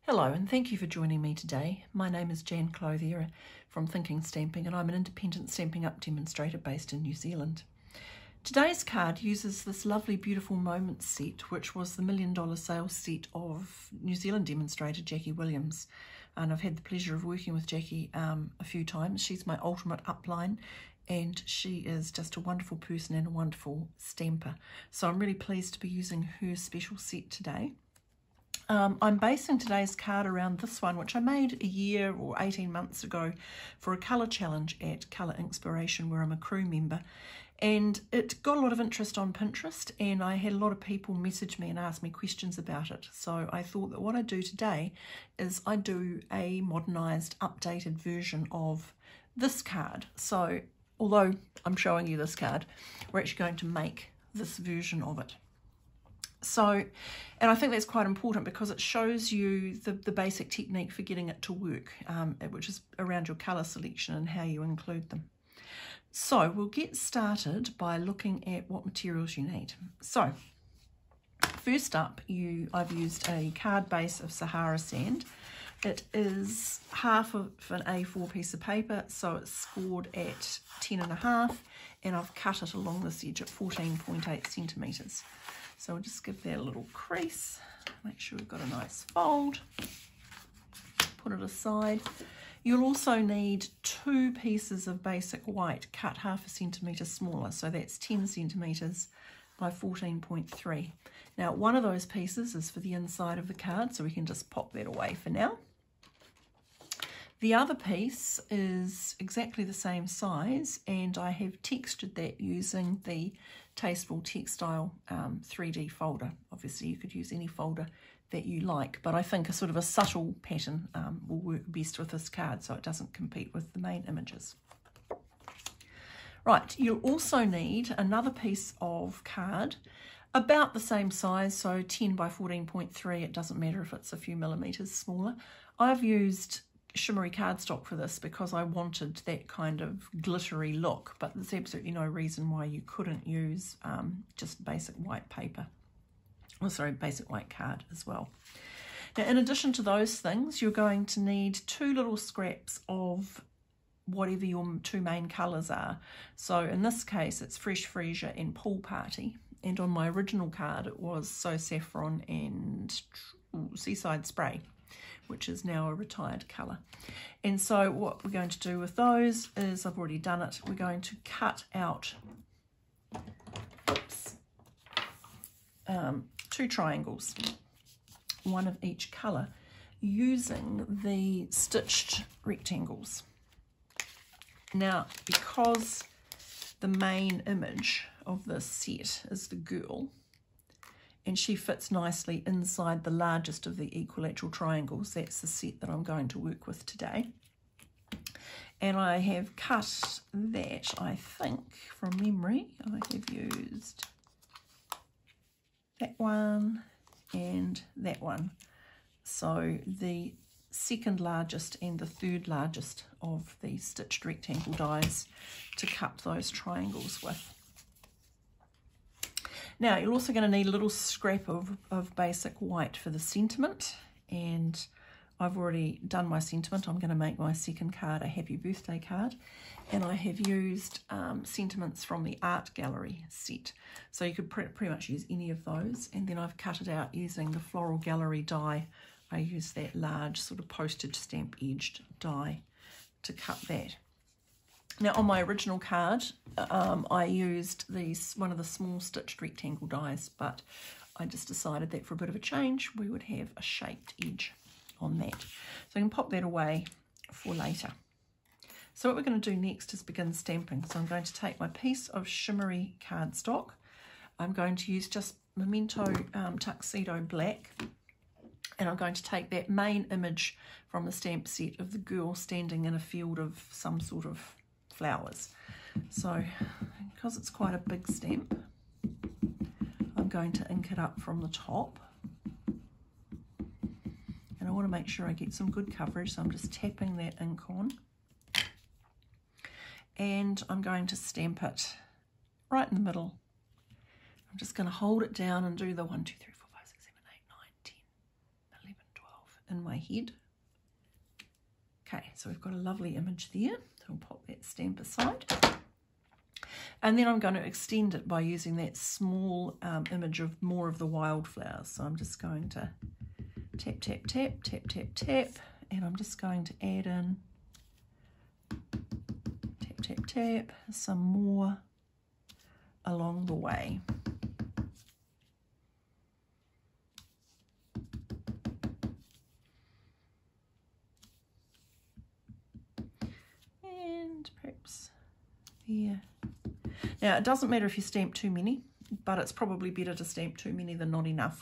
Hello and thank you for joining me today. My name is Jan Clothier from Thinking Stamping and I'm an independent Stampin' Up demonstrator based in New Zealand. Today's card uses this lovely beautiful Moments set, which was the $1 million sales set of New Zealand demonstrator Jackie Williams, and I've had the pleasure of working with Jackie a few times. She's my ultimate upline and she is just a wonderful person and a wonderful stamper, so I'm really pleased to be using her special set today. I'm basing today's card around this one, which I made a year or 18 months ago for a colour challenge at Colour Inspiration, where I'm a crew member. And it got a lot of interest on Pinterest, and I had a lot of people message me and ask me questions about it. So I thought that what I do today is I do a modernised, updated version of this card. So although I'm showing you this card, we're actually going to make this version of it. So, and I think that's quite important because it shows you the basic technique for getting it to work, which is around your colour selection and how you include them. So we'll get started by looking at what materials you need. So first up, I've used a card base of Sahara sand. It is half of an A4 piece of paper, so it's scored at 10.5, and I've cut it along this edge at 14.8 centimetres. So we'll just give that a little crease, make sure we've got a nice fold, put it aside. You'll also need 2 pieces of basic white cut half a centimetre smaller, so that's 10 centimetres by 14.3. Now one of those pieces is for the inside of the card, so we can just pop that away for now. The other piece is exactly the same size, and I have textured that using the Tasteful Textile 3D folder. Obviously you could use any folder that you like, but I think a sort of a subtle pattern will work best with this card so it doesn't compete with the main images. Right, you'll also need another piece of card about the same size, so 10 by 14.3, it doesn't matter if it's a few millimetres smaller. I've used shimmery cardstock for this because I wanted that kind of glittery look, but there's absolutely no reason why you couldn't use just basic white paper, or sorry, basic white card as well. Now in addition to those things, you're going to need 2 little scraps of whatever your 2 main colours are. So in this case it's Fresh Freesia and Pool Party, and on my original card it was So Saffron and Seaside Spray, which is now a retired colour. And so what we're going to do with those is, I've already done it, we're going to cut out 2 triangles, one of each colour, using the stitched rectangles. Now, because the main image of this set is the girl, and she fits nicely inside the largest of the equilateral triangles, that's the set that I'm going to work with today. And I have cut that, I think, from memory, I have used that one and that one. So the second largest and the third largest of the stitched rectangle dies to cut those triangles with. Now you're also going to need a little scrap of basic white for the sentiment, and I've already done my sentiment. I'm going to make my second card a happy birthday card, and I have used sentiments from the art gallery set, so you could pretty much use any of those. And then I've cut it out using the floral gallery die. I use that large sort of postage stamp edged die to cut that. Now on my original card, I used one of the small stitched rectangle dies, but I just decided that for a bit of a change, we would have a shaped edge on that. So I can pop that away for later. So what we're going to do next is begin stamping. So I'm going to take my piece of shimmery cardstock. I'm going to use just Memento Tuxedo Black, and I'm going to take that main image from the stamp set of the girl standing in a field of some sort of flowers. So because it's quite a big stamp, I'm going to ink it up from the top, and I want to make sure I get some good coverage, so I'm just tapping that ink on, and I'm going to stamp it right in the middle. I'm just going to hold it down and do the 1, 2, 3, 4, 5, 6, 7, 8, 9, 10, 11, 12 in my head. Okay, so we've got a lovely image there. So I'll pop that stamp aside. And then I'm going to extend it by using that small image of more of the wildflowers. So I'm just going to tap, tap, tap, tap, tap, tap, and I'm just going to add in, tap, tap, tap, some more along the way. And perhaps there. Now, it doesn't matter if you stamp too many, but it's probably better to stamp too many than not enough.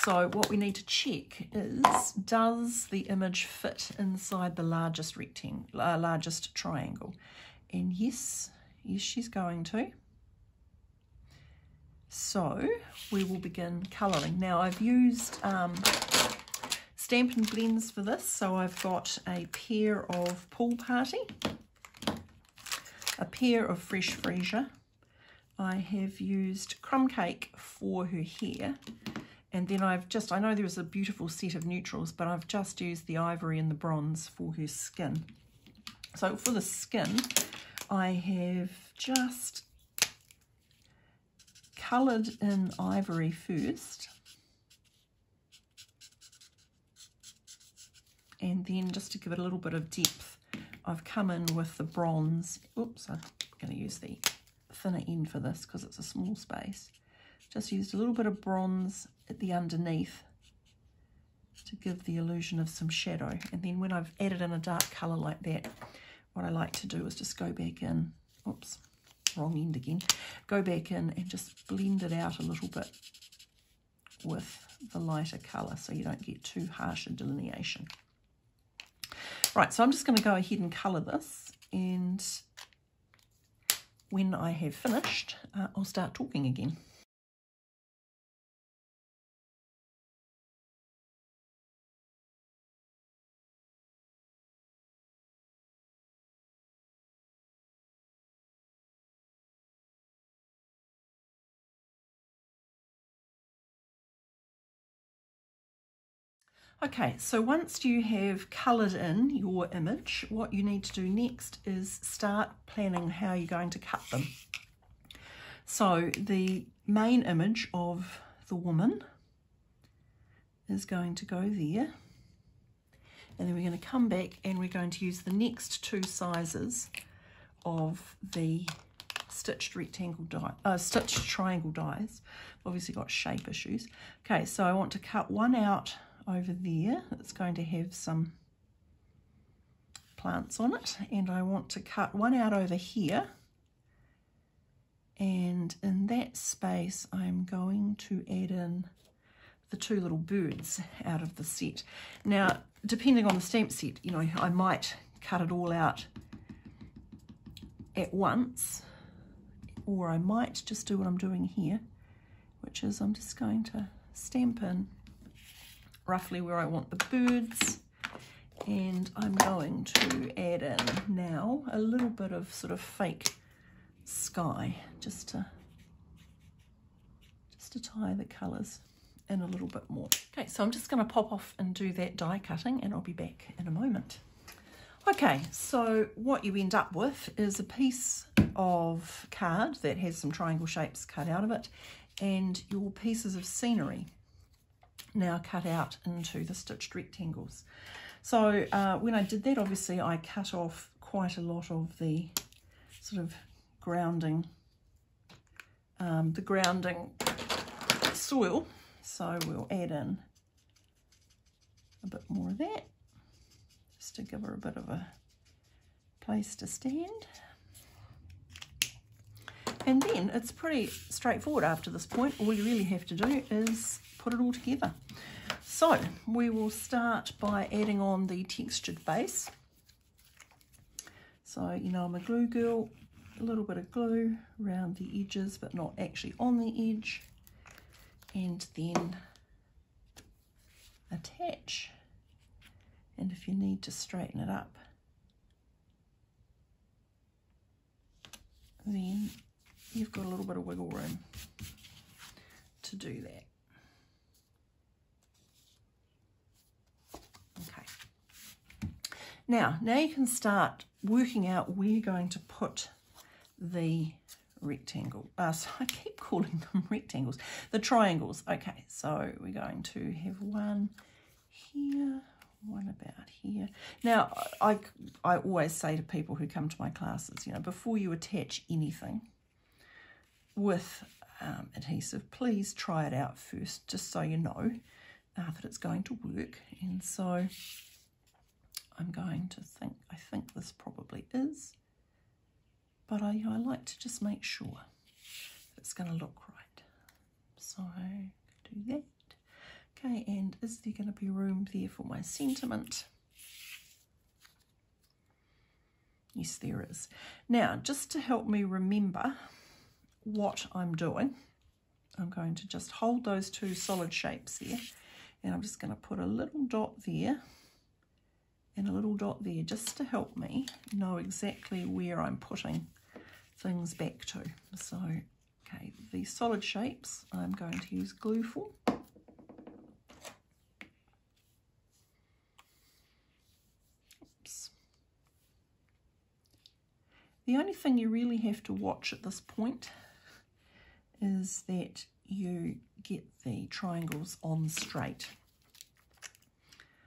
So what we need to check is, does the image fit inside the largest rectangle, largest triangle? And yes, she's going to. So we will begin colouring. Now, I've used Stampin' Blends for this, so I've got a pair of Pool Party, a pair of Fresh Freesia. I have used Crumb Cake for her hair, and then I know there's a beautiful set of neutrals, but I've just used the ivory and the bronze for her skin. So for the skin, I have just coloured in ivory first, and then just to give it a little bit of depth, I've come in with the bronze. Oops, I'm going to use the thinner end for this because it's a small space. Just used a little bit of bronze at the underneath to give the illusion of some shadow. And then when I've added in a dark colour like that, what I like to do is just go back in. Oops, wrong end again. Go back in and just blend it out a little bit with the lighter colour so you don't get too harsh a delineation. Right, so I'm just going to go ahead and colour this, and when I have finished, I'll start talking again. Okay, so once you have coloured in your image, what you need to do next is start planning how you're going to cut them. So the main image of the woman is going to go there, and then we're going to come back and we're going to use the next two sizes of the stitched rectangle die, stitched triangle dies. Obviously got shape issues. Okay, so I want to cut one out over there. It's going to have some plants on it, and I want to cut one out over here, and in that space I'm going to add in the two little birds out of the set. Now, depending on the stamp set, you know, I might cut it all out at once, or I might just do what I'm doing here, which is I'm just going to stamp in roughly where I want the birds, and I'm going to add in now a little bit of sort of fake sky just to tie the colours in a little bit more. Okay, so I'm just going to pop off and do that die cutting, and I'll be back in a moment. Okay, so what you end up with is a piece of card that has some triangle shapes cut out of it, and your pieces of scenery now cut out into the stitched rectangles. So when I did that, obviously I cut off quite a lot of the sort of grounding, soil. So we'll add in a bit more of that, just to give her a bit of a place to stand. And then it's pretty straightforward after this point. All you really have to do is put it all together. So we will start by adding on the textured base. So, you know, I'm a glue girl, a little bit of glue around the edges, but not actually on the edge. And then attach. And if you need to straighten it up, then you've got a little bit of wiggle room to do that. Now you can start working out where you're going to put the rectangle. So I keep calling them rectangles. The triangles. Okay, so we're going to have one here, one about here. Now, I always say to people who come to my classes, you know, before you attach anything with adhesive, please try it out first, just so you know that it's going to work. And so I'm going to think, I think this probably is, but I like to just make sure it's going to look right. So do that. Okay, and is there going to be room there for my sentiment? Yes, there is. Now, just to help me remember what I'm doing, I'm going to just hold those two solid shapes there, and I'm just going to put a little dot there and a little dot there, just to help me know exactly where I'm putting things back to. So, okay, these solid shapes I'm going to use glue for. Oops. The only thing you really have to watch at this point is that you get the triangles on straight,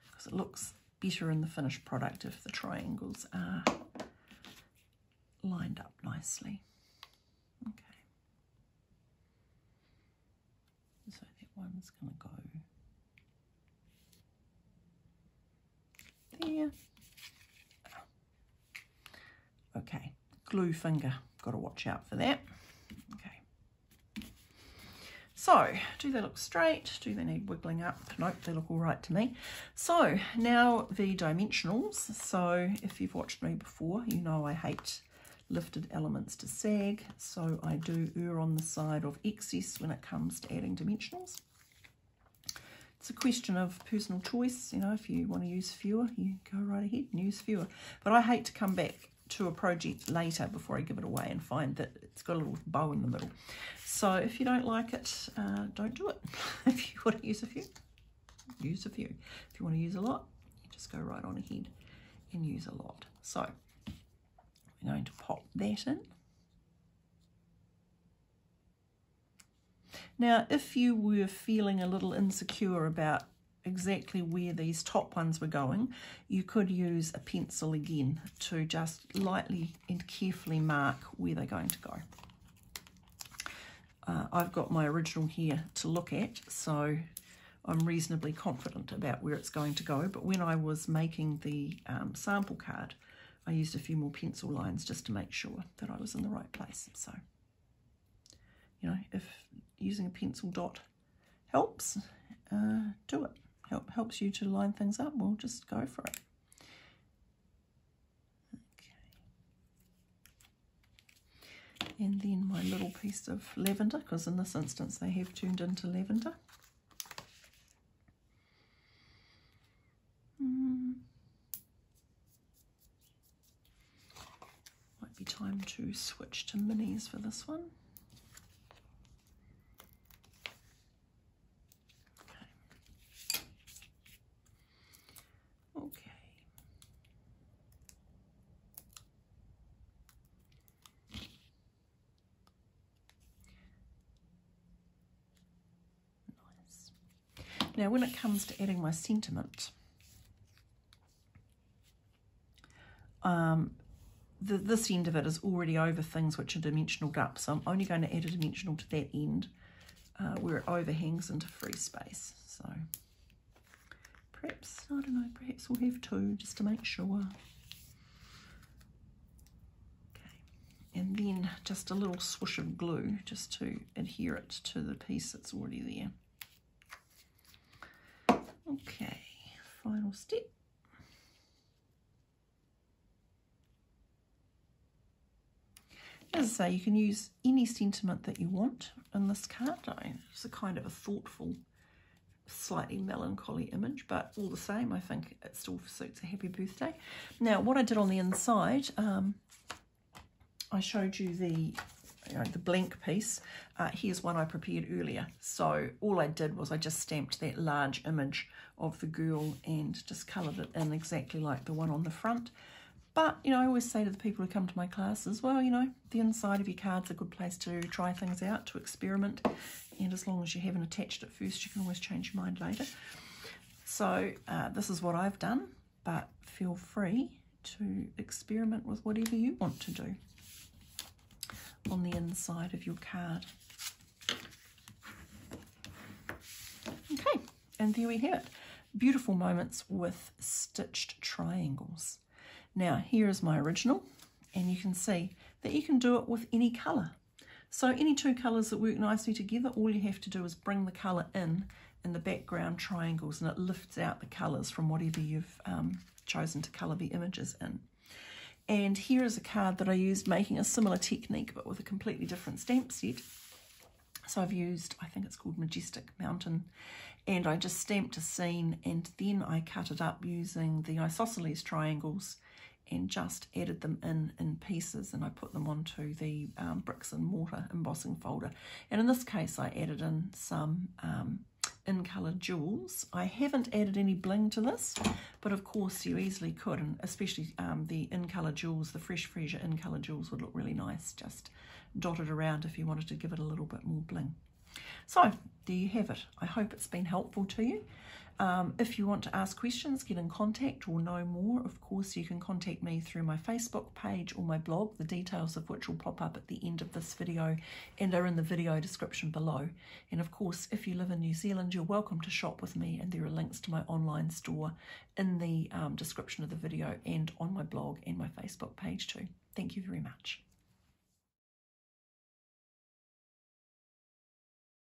because it looks better in the finished product if the triangles are lined up nicely. Okay, so that one's going to go there. Okay, glue finger, got to watch out for that. Okay. So, do they look straight? Do they need wiggling up? Nope, they look all right to me. So, now the dimensionals. So, if you've watched me before, you know I hate lifted elements to sag. So, I do err on the side of excess when it comes to adding dimensionals. It's a question of personal choice. You know, if you want to use fewer, you go right ahead and use fewer. But I hate to come back to a project later before I give it away and find that it's got a little bow in the middle. So if you don't like it, don't do it. If you want to use a few, use a few. If you want to use a lot, you just go right on ahead and use a lot. So we're going to pop that in. Now, if you were feeling a little insecure about exactly where these top ones were going, you could use a pencil again to just lightly and carefully mark where they're going to go. I've got my original here to look at, so I'm reasonably confident about where it's going to go, but when I was making the sample card, I used a few more pencil lines just to make sure that I was in the right place. So, you know, if using a pencil dot helps, do it. Helps you to line things up, well, just go for it. Okay. And then my little piece of lavender, because in this instance they have turned into lavender. Might be time to switch to minis for this one. Now, when it comes to adding my sentiment, this end of it is already over things which are dimensionaled up, so I'm only going to add a dimensional to that end where it overhangs into free space. So perhaps, I don't know, perhaps we'll have two just to make sure. Okay, and then just a little swoosh of glue just to adhere it to the piece that's already there. Okay, final step. As I say, you can use any sentiment that you want in this card. It's a kind of a thoughtful, slightly melancholy image, but all the same, I think it still suits a happy birthday. Now, what I did on the inside, I showed you the the blank piece, here's one I prepared earlier. So all I did was I just stamped that large image of the girl and just coloured it in exactly like the one on the front. But, I always say to the people who come to my classes, well, the inside of your card's a good place to try things out, to experiment. And as long as you haven't attached it first, you can always change your mind later. So this is what I've done, but feel free to experiment with whatever you want to do on the inside of your card. Okay, and there we have it. Beautiful moments with stitched triangles. Now, here is my original, and you can see that you can do it with any colour. So any two colours that work nicely together, all you have to do is bring the colour in the background triangles, and it lifts out the colours from whatever you've chosen to colour the images in. And here is a card that I used making a similar technique, but with a completely different stamp set. So I've used, I think it's called Majestic Mountain, and I just stamped a scene, and then I cut it up using the isosceles triangles and just added them in pieces, and I put them onto the bricks and mortar embossing folder. And in this case I added in some in-colour jewels. I haven't added any bling to this, but of course you easily could, and especially the in-colour jewels, the Fresh Freesia in-colour jewels would look really nice, just dotted around if you wanted to give it a little bit more bling. So there you have it. I hope it's been helpful to you. If you want to ask questions, get in contact, or know more, of course you can contact me through my Facebook page or my blog, the details of which will pop up at the end of this video and are in the video description below. And of course, if you live in New Zealand, you're welcome to shop with me, and there are links to my online store in the description of the video and on my blog and my Facebook page too. Thank you very much.